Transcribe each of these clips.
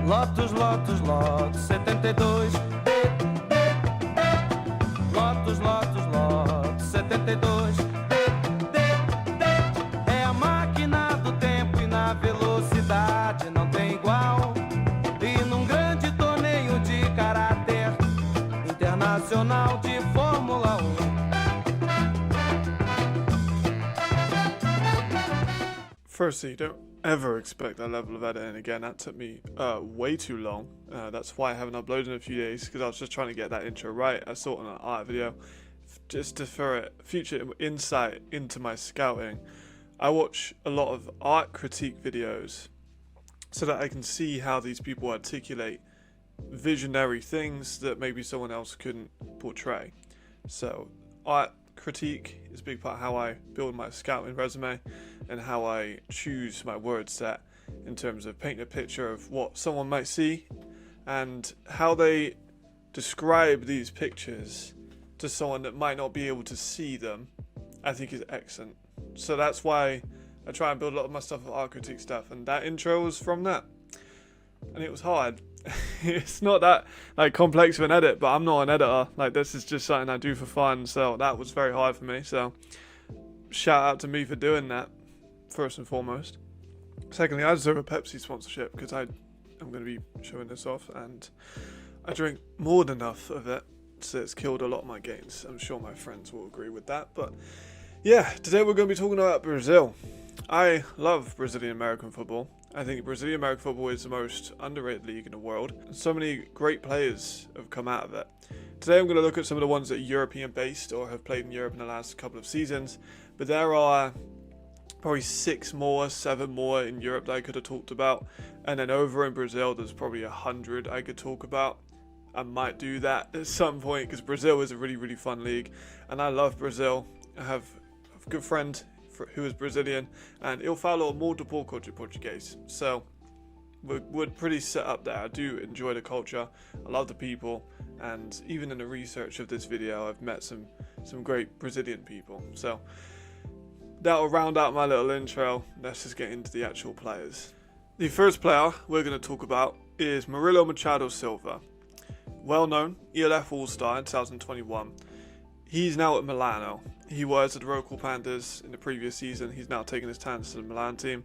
Lotus, Lotus, Lotus 72. Lotus, Lotus, Lotus 72. É a máquina do tempo e na velocidade não tem igual. E num grande torneio de caráter internacional de Fórmula 1. Firstly, don't ever expect that level of editing again. That took me way too long. That's why I haven't uploaded in a few days, because I was just trying to get that intro right. I saw it on an art video. Just for future insight into my scouting, I watch a lot of art critique videos so that I can see how these people articulate visionary things that maybe someone else couldn't portray. So art critique is a big part of how I build my scouting resume and how I choose my word set in terms of painting a picture of what someone might see and how they describe these pictures to someone that might not be able to see them. I think is excellent. So that's why I try and build a lot of my stuff with art critique stuff, and that intro was from that. And it was hard. It's not that complex of an edit, but I'm not an editor. This is just something I do for fun, so that was very hard for me. So shout out to me for doing that, first and foremost. Secondly, I deserve a Pepsi sponsorship because I'm going to be showing this off, and I drink more than enough of it, so it's killed a lot of my gains. I'm sure my friends will agree with that. But yeah, today we're going to be talking about Brazil. I love Brazilian American football. I think Brazilian American football is the most underrated league in the world. So many great players have come out of it. Today I'm going to look at some of the ones that are European based or have played in Europe in the last couple of seasons. But there are probably 7 more in Europe that I could have talked about. And then over in Brazil there's probably 100 I could talk about. I might do that at some point because Brazil is a really, really fun league. And I love Brazil. I have a good friend who is Brazilian, and eu falo muito pouco de português, so we're pretty set up there. I do enjoy the culture, I love the people, and even in the research of this video I've met some great Brazilian people. So that'll round out my little intro. Let's just get into the actual players. The first player we're going to talk about is Murillo Machado Silva, well known ELF All-Star in 2021. He's now at Milano. He was at the Rocal Panthers in the previous season. He's now taken his talents to the Milan team.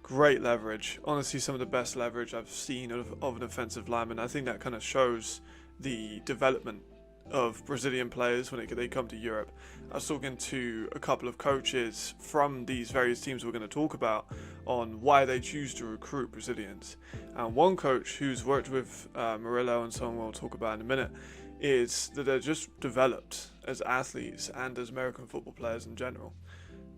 Great leverage. Honestly, some of the best leverage I've seen of an offensive lineman. I think that kind of shows the development of Brazilian players when they come to Europe. I was talking to a couple of coaches from these various teams we're going to talk about on why they choose to recruit Brazilians. And one coach who's worked with Murillo, and someone we'll talk about in a minute, is that they're just developed as athletes and as American football players in general.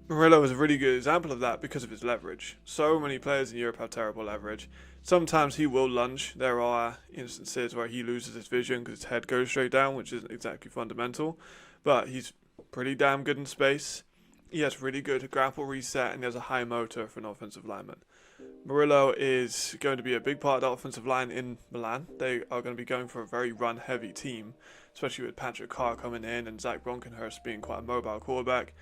Murillo is a really good example of that because of his leverage. So many players in Europe have terrible leverage. Sometimes he will lunge. There are instances where he loses his vision because his head goes straight down, which isn't exactly fundamental, but he's pretty damn good in space. He has really good grapple reset, and he has a high motor for an offensive lineman. Murillo is going to be a big part of the offensive line in Milan. They are going to be going for a very run-heavy team, especially with Patrick Carr coming in and Zach Bronkenhurst being quite a mobile quarterback.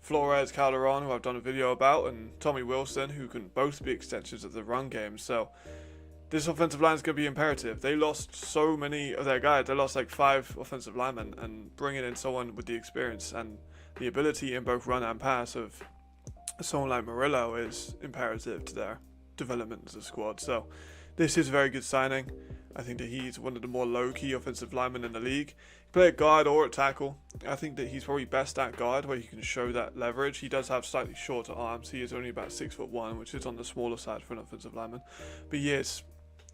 Flores Calderon, who I've done a video about, and Tommy Wilson, who can both be extensions of the run game. So this offensive line is going to be imperative. They lost so many of their guys. They lost 5 offensive linemen, and bringing in someone with the experience and the ability in both run and pass of someone like Murillo is imperative to their development as a squad. So this is a very good signing. I think that he's one of the more low-key offensive linemen in the league. He play at guard or at tackle. I think that he's probably best at guard, where he can show that leverage. He does have slightly shorter arms. He is only about 6'1", which is on the smaller side for an offensive lineman. But he is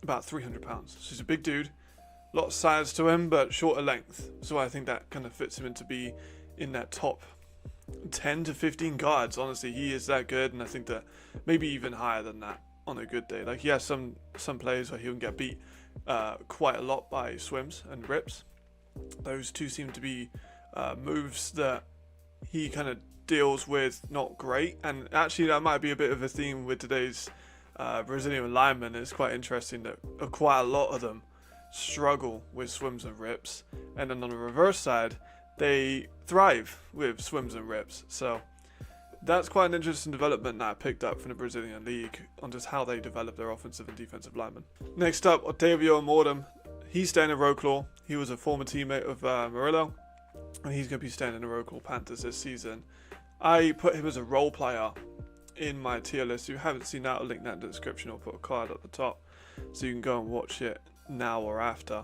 about 300 pounds. So he's a big dude. A lot of size to him, but shorter length. So I think that kind of fits him into be in that top 10 to 15 guards. Honestly, he is that good, and I think that maybe even higher than that on a good day. He has some plays where he can get beat quite a lot by swims and rips. Those two seem to be moves that he kind of deals with not great, and actually that might be a bit of a theme with today's Brazilian linemen. It's quite interesting that quite a lot of them struggle with swims and rips, and then on the reverse side they thrive with swims and rips. So that's quite an interesting development that I picked up from the Brazilian league on just how they develop their offensive and defensive linemen. Next up, Otavio Morais. He's staying in Rocklaw. He was a former teammate of Murillo, and he's going to be staying in the Rocklaw Panthers this season. I put him as a role player in my tier list. If you haven't seen that, I'll link that in the description. I'll put a card at the top so you can go and watch it now or after.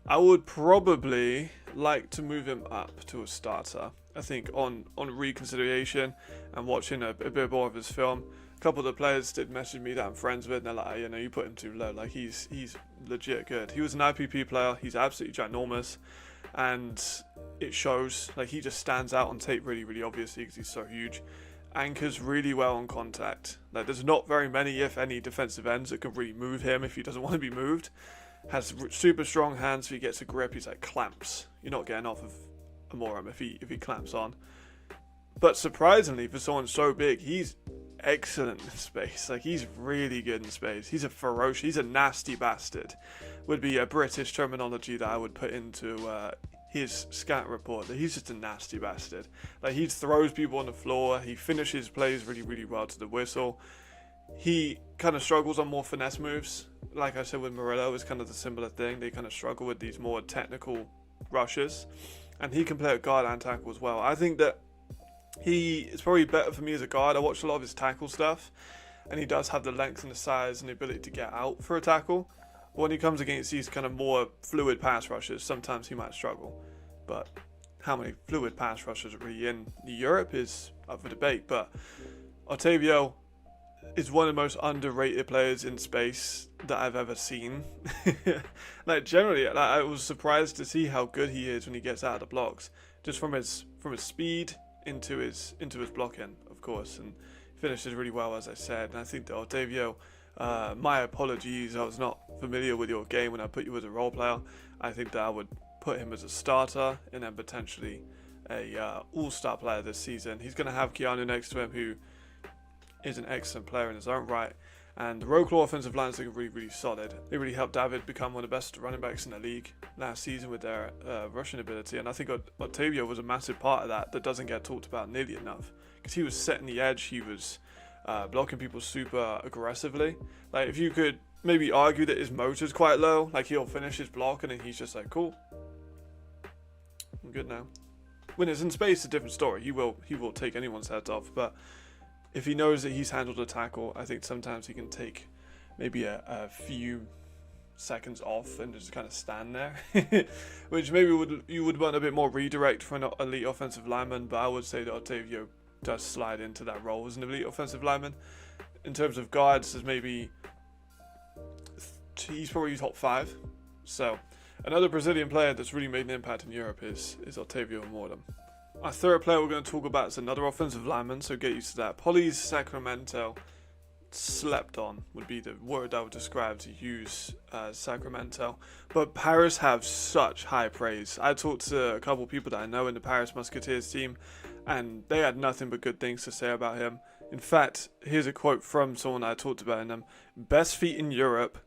I would probably like to move him up to a starter. I think on reconsideration and watching a bit more of his film, a couple of the players did message me that I'm friends with, and they're like, you put him too low. Like, he's legit good. He was an IPP player. He's absolutely ginormous, and it shows. Like, he just stands out on tape really, really obviously because he's so huge. Anchors really well on contact. Like, there's not very many, if any, defensive ends that can really move him if he doesn't want to be moved. Has super strong hands. If he gets a grip, he's like clamps. You're not getting off of Morais if he clamps on. But surprisingly, for someone so big, he's excellent in space. Like, he's really good in space. He's a nasty bastard. Would be a British terminology that I would put into his scout report. That he's just a nasty bastard. Like, he throws people on the floor. He finishes plays really, really well to the whistle. He kind of struggles on more finesse moves. Like I said with Murillo, it's kind of the similar thing. They kind of struggle with these more technical rushes. And he can play at guard and tackle as well. I think that he is probably better for me as a guard. I watched a lot of his tackle stuff, and he does have the length and the size and the ability to get out for a tackle. But when he comes against these kind of more fluid pass rushes, sometimes he might struggle. But how many fluid pass rushes are really in Europe is up for debate. But Otavio is one of the most underrated players in space that I've ever seen. Like, generally, I was surprised to see how good he is when he gets out of the blocks, just from his speed into his blocking, of course, and finishes really well, as I said. And I think that Otavio, my apologies, I was not familiar with your game when I put you as a role player. I think that I would put him as a starter and then potentially a all-star player this season. He's going to have Keanu next to him, who is an excellent player in his own right, and the Rocklaw offensive line is looking really, really solid. They really helped David become one of the best running backs in the league last season with their rushing ability, and I think Otavio was a massive part of that doesn't get talked about nearly enough, because he was setting the edge. He was blocking people super aggressively. Like, if you could maybe argue that his motor's quite low, like, he'll finish his block and then he's just like, cool, I'm good now. When it's in space, it's a different story. He will take anyone's heads off, but if he knows that he's handled a tackle, I think sometimes he can take maybe a few seconds off and just kind of stand there, which maybe you would want a bit more redirect for an elite offensive lineman. But I would say that Otavio does slide into that role as an elite offensive lineman. In terms of guards, there's maybe he's probably top 5. So another Brazilian player that's really made an impact in Europe is Otavio Morais. Our third player we're going to talk about is another offensive lineman, so get used to that. Poli's Sacramento, slept on would be the word I would describe to use Sacramento. But Paris have such high praise. I talked to a couple people that I know in the Paris Musketeers team, and they had nothing but good things to say about him. In fact, here's a quote from someone I talked about in them. Best feet in Europe,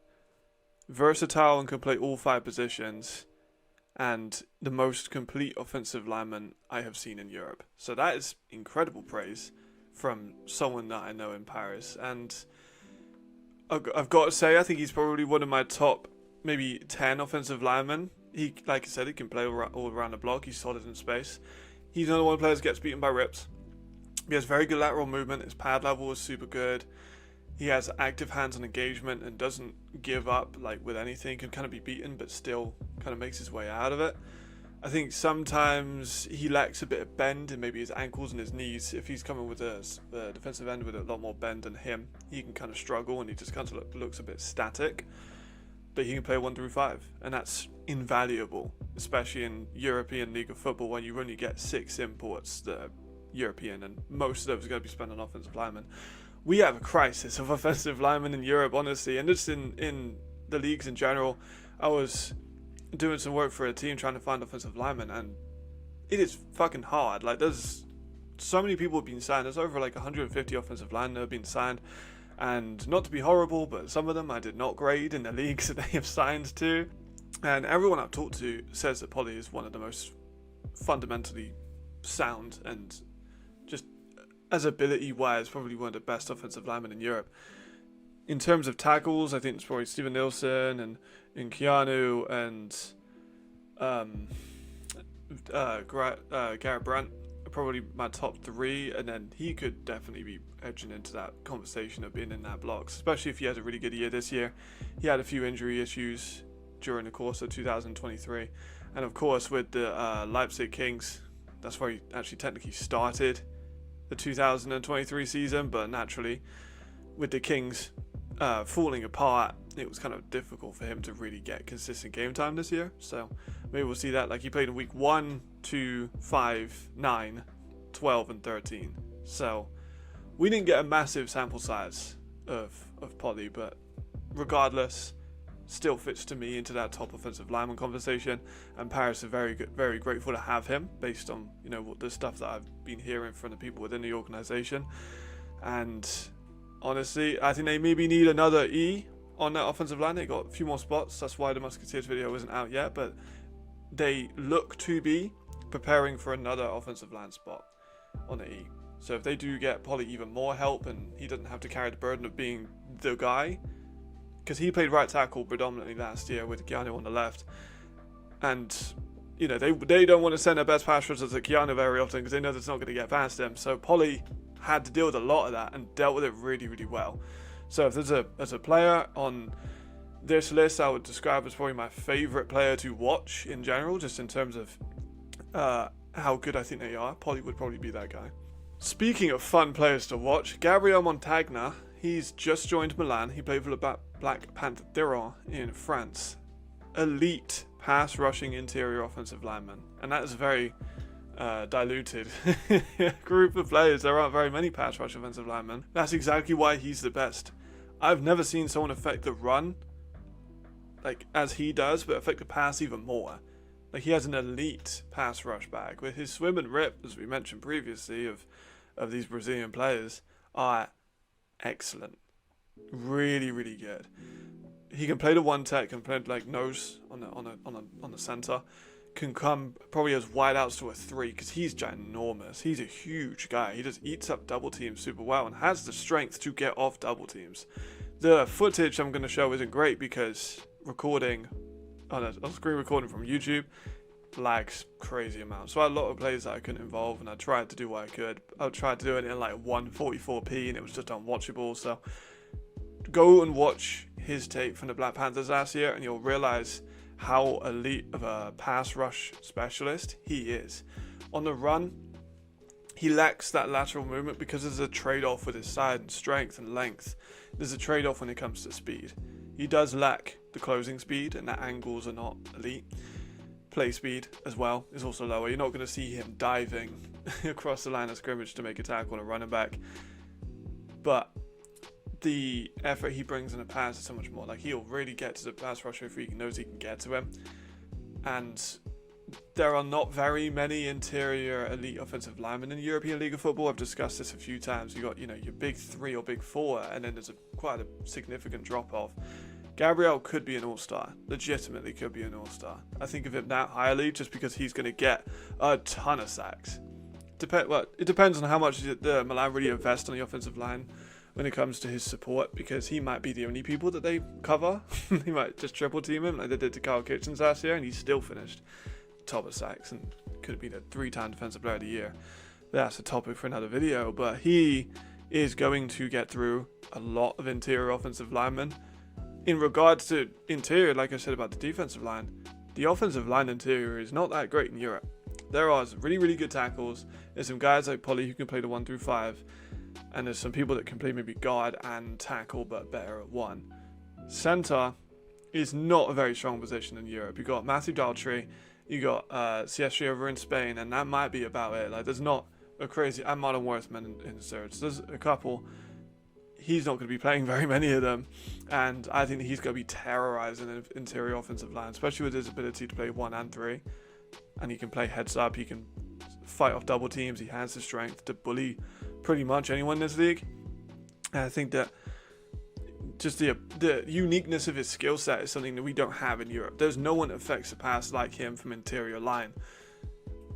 versatile and can play all 5 positions, and the most complete offensive lineman I have seen in Europe. So that is incredible praise from someone that I know in Paris. And I've got to say, I think he's probably one of my top maybe 10 offensive linemen. He, like I said, he can play all around the block. He's solid in space. He's another one of the players that gets beaten by rips. He has very good lateral movement. His pad level is super good. He has active hands-on engagement and doesn't give up like with anything. Can kind of be beaten, but still kind of makes his way out of it. I think sometimes he lacks a bit of bend in maybe his ankles and his knees. If he's coming with a defensive end with a lot more bend than him, he can kind of struggle and he just kind of looks a bit static. But he can play 1 through 5, and that's invaluable, especially in European League of Football when you only get 6 imports that are European, and most of those are going to be spent on offensive linemen. We have a crisis of offensive linemen in Europe, honestly, and just in the leagues in general. I was doing some work for a team trying to find offensive linemen, and it is fucking hard. Like, there's so many people have been signed. There's over like 150 offensive linemen that have been signed, and not to be horrible, but some of them I did not grade in the leagues that they have signed to. And everyone I've talked to says that Poli is one of the most fundamentally sound and just as ability-wise, probably one of the best offensive linemen in Europe. In terms of tackles, I think it's probably Steven Nilsson and Keanu and Garrett Brandt are probably my top 3, and then he could definitely be edging into that conversation of being in that blocks, especially if he has a really good year this year. He had a few injury issues during the course of 2023, and of course with the Leipzig Kings, that's where he actually technically started the 2023 season, but naturally with the Kings falling apart, it was kind of difficult for him to really get consistent game time this year. So maybe we'll see that. Like, he played in week 1, 2, 5, 9, 12 and 13. So we didn't get a massive sample size of Polly, but regardless, still fits to me into that top offensive lineman conversation, and Paris are very grateful to have him based on, you know, what the stuff that I've been hearing from the people within the organization. And honestly, I think they maybe need another E on that offensive line. They got a few more spots. That's why the Musketeers video isn't out yet, but they look to be preparing for another offensive line spot on the E. So if they do get Polly even more help and he doesn't have to carry the burden of being the guy, because he played right tackle predominantly last year with Keanu on the left, and you know, they don't want to send their best pass rushers to Keanu very often because they know that's not going to get past him. So Polly had to deal with a lot of that and dealt with it really well. So if there's a player on this list I would describe as probably my favorite player to watch in general, just in terms of how good I think they are, Polly would probably be that guy. Speaking of fun players to watch, Gabriel Montagna, he's just joined Milan. He played for the Black Panther in France. Elite pass rushing interior offensive lineman, and that is a very diluted group of players. There aren't very many pass rush offensive linemen. That's exactly why he's the best. I've never seen someone affect the run like as he does, but affect the pass even more. Like, he has an elite pass rush bag with his swim and rip, as we mentioned previously, of these Brazilian players are excellent. Really good. He can play the one tech, can play like nose on the center, can come probably as wide outs to a 3 because he's ginormous. He's a huge guy. He just eats up double teams super well and has the strength to get off double teams. The footage I'm going to show isn't great because recording on a screen recording from YouTube lags crazy amounts. So I had a lot of plays that I couldn't involve, and I tried to do what I could. I tried to do it in like 144p and it was just unwatchable. So go and watch his tape from the Black Panthers last year and you'll realize how elite of a pass rush specialist he is. On the run, he lacks that lateral movement because there's a trade-off with his side and strength and length. There's a trade-off when it comes to speed. He does lack the closing speed, and the angles are not elite. Play speed as well is also lower. You're not going to see him diving across the line of scrimmage to make a tackle on a running back. But the effort he brings in a pass is so much more. Like, he'll really get to the pass rusher if he knows he can get to him. And there are not very many interior elite offensive linemen in the European League of Football. I've discussed this a few times. You got, you know, your big 3 or big 4, and then there's quite a significant drop off. Gabriel could be an all-star. Legitimately could be an all-star. I think of him that highly just because he's going to get a ton of sacks. It depends on how much the Milan really invest on the offensive line when it comes to his support, because he might be the only people that they cover. They might just triple team him like they did to Kyle Kitchens last year, and he still finished top of sacks and could have been a 3-time defensive player of the year. That's a topic for another video, but he is going to get through a lot of interior offensive linemen. In regards to interior, like I said about the defensive line, the offensive line interior is not that great in Europe. There are some really good tackles. There's some guys like Polly who can play the 1 through 5, and there's some people that can play maybe guard and tackle but better at 1. Center is not a very strong position in Europe. You got Matthew Daltrey, you got Siestri over in Spain, and that might be about it. Like, there's not a crazy, and Marlon Worthman in the thirds. There's a couple. He's not going to be playing very many of them, and I think he's going to be terrorizing an interior offensive line, especially with his ability to play 1 and 3, and he can play heads up, he can fight off double teams, he has the strength to bully pretty much anyone in this league. And I think that just the uniqueness of his skill set is something that we don't have in Europe. There's no one that affects the pass like him from interior line.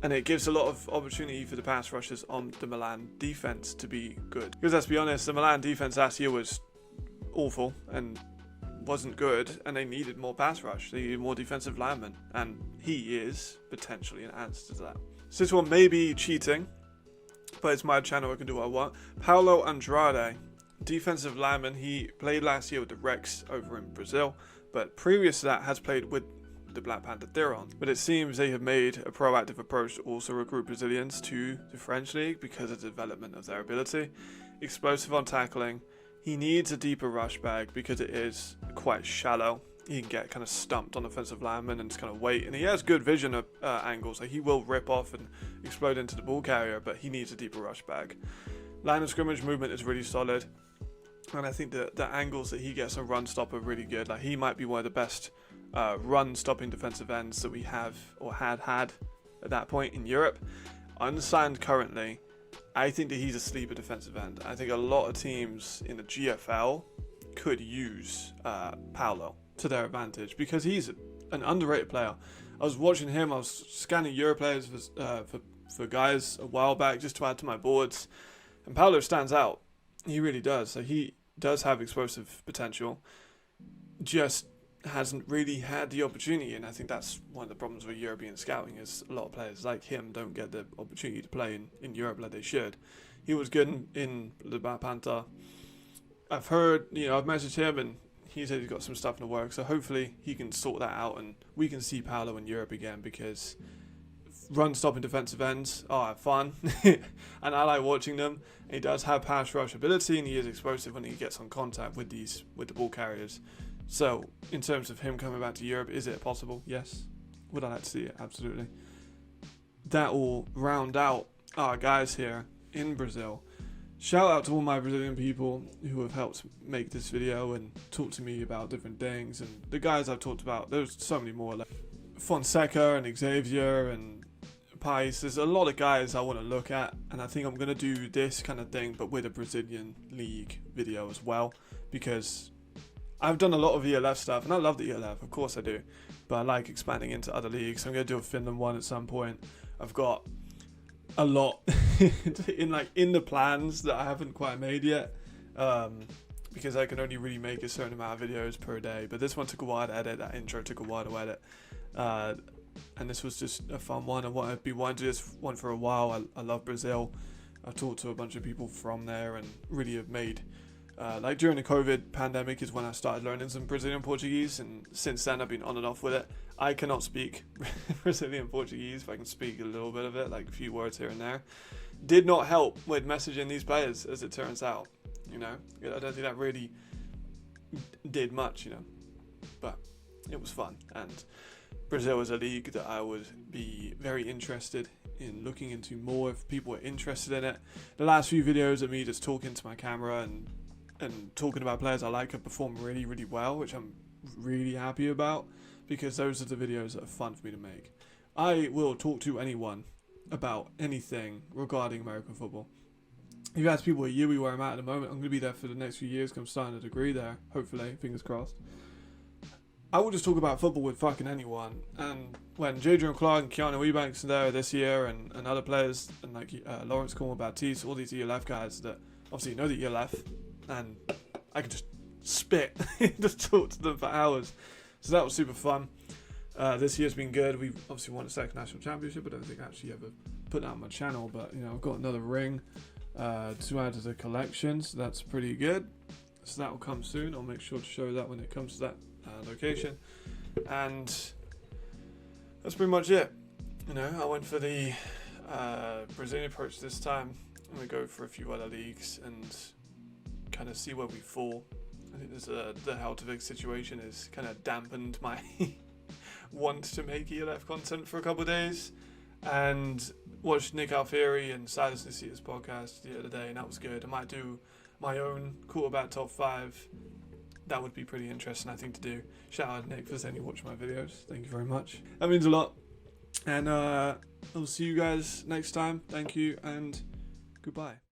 And it gives a lot of opportunity for the pass rushers on the Milan defense to be good. Because let's be honest, the Milan defense last year was awful and wasn't good, and they needed more pass rush. They needed more defensive linemen, and he is potentially an answer to that. So this one may be cheating, but it's my channel, I can do what I want. Paulo Andrade, defensive lineman. He played last year with the Rex over in Brazil, but previous to that has played with the Black Panther Theron. But it seems they have made a proactive approach to also recruit Brazilians to the French league because of the development of their ability. Explosive on tackling. He needs a deeper rush bag because it is quite shallow. He can get kind of stumped on offensive linemen and just kind of wait. And he has good vision of angles. Like he will rip off and explode into the ball carrier, but he needs a deeper rush bag. Line of scrimmage movement is really solid. And I think the angles that he gets on run stop are really good. Like he might be one of the best run stopping defensive ends that we have or had at that point in Europe. Unsigned currently, I think that he's a sleeper defensive end. I think a lot of teams in the GFL could use Paulo to their advantage because he's an underrated player. I was watching him, I was scanning Euro players for guys a while back just to add to my boards, and Paulo stands out. He really does. So he does have explosive potential, just hasn't really had the opportunity, and I think that's one of the problems with European scouting is a lot of players like him don't get the opportunity to play in Europe like they should. He was good in the Black Panther. I've heard, I've messaged him and he said he's got some stuff in the works, so hopefully he can sort that out and we can see Paulo in Europe again, because run stopping defensive ends are fun and I like watching them. He does have pass rush ability and he is explosive when he gets on contact with the ball carriers. So in terms of him coming back to Europe, is it possible? Yes. Would I like to see it? Absolutely. That will round out our guys here in Brazil. Shout out to all my Brazilian people who have helped make this video and talk to me about different things, and the guys I've talked about, there's so many more, like Fonseca and Xavier and Pais. There's a lot of guys I want to look at, and I think I'm going to do this kind of thing but with a Brazilian league video as well, because I've done a lot of ELF stuff and I love the ELF, of course I do, but I like expanding into other leagues. I'm going to do a Finland one at some point. I've got a lot in the plans that I haven't quite made yet, because I can only really make a certain amount of videos per day, but this one took a while to edit. That intro took a while to edit, and this was just a fun one. I've been wanting to do this one for a while. I love Brazil. I've talked to a bunch of people from there and really have made like during the COVID pandemic is when I started learning some Brazilian Portuguese, and since then I've been on and off with it. I cannot speak Brazilian Portuguese, but I can speak a little bit of it, like a few words here and there. Did not help with messaging these players, as it turns out. I don't think that really did much, but it was fun. And Brazil is a league that I would be very interested in looking into more if people are interested in it. The last few videos of me just talking to my camera and talking about players I like have performed really, really well, which I'm really happy about, because those are the videos that are fun for me to make. I will talk to anyone about anything regarding American football. If you ask people at UWE where I'm at the moment, I'm going to be there for the next few years because I'm starting a degree there, hopefully, fingers crossed. I will just talk about football with fucking anyone. And when Jadrian Clark and Keanu Ebanks are there this year, and other players, and like Lawrence Cornwall-Baptiste, all these ELF guys that obviously know the ELF, and I could just spit, just talk to them for hours. So that was super fun. This year's been good. We've obviously won the second national championship. I don't think I actually ever put that on my channel, but I've got another ring to add to the collection, so that's pretty good. So that will come soon. I'll make sure to show that when it comes to that location. And that's pretty much it. I went for the Brazilian approach this time. I'm going to go for a few other leagues and kind of see where we fall. I think the Heltavik situation has kind of dampened my want to make ELF content for a couple of days, and watched Nick Alfieri and Silas Nisia's podcast the other day, and that was good. I might do my own quarterback top 5. That would be pretty interesting, I think, to do. Shout out to Nick for saying you watch my videos. Thank you very much. That means a lot. And I'll see you guys next time. Thank you and goodbye.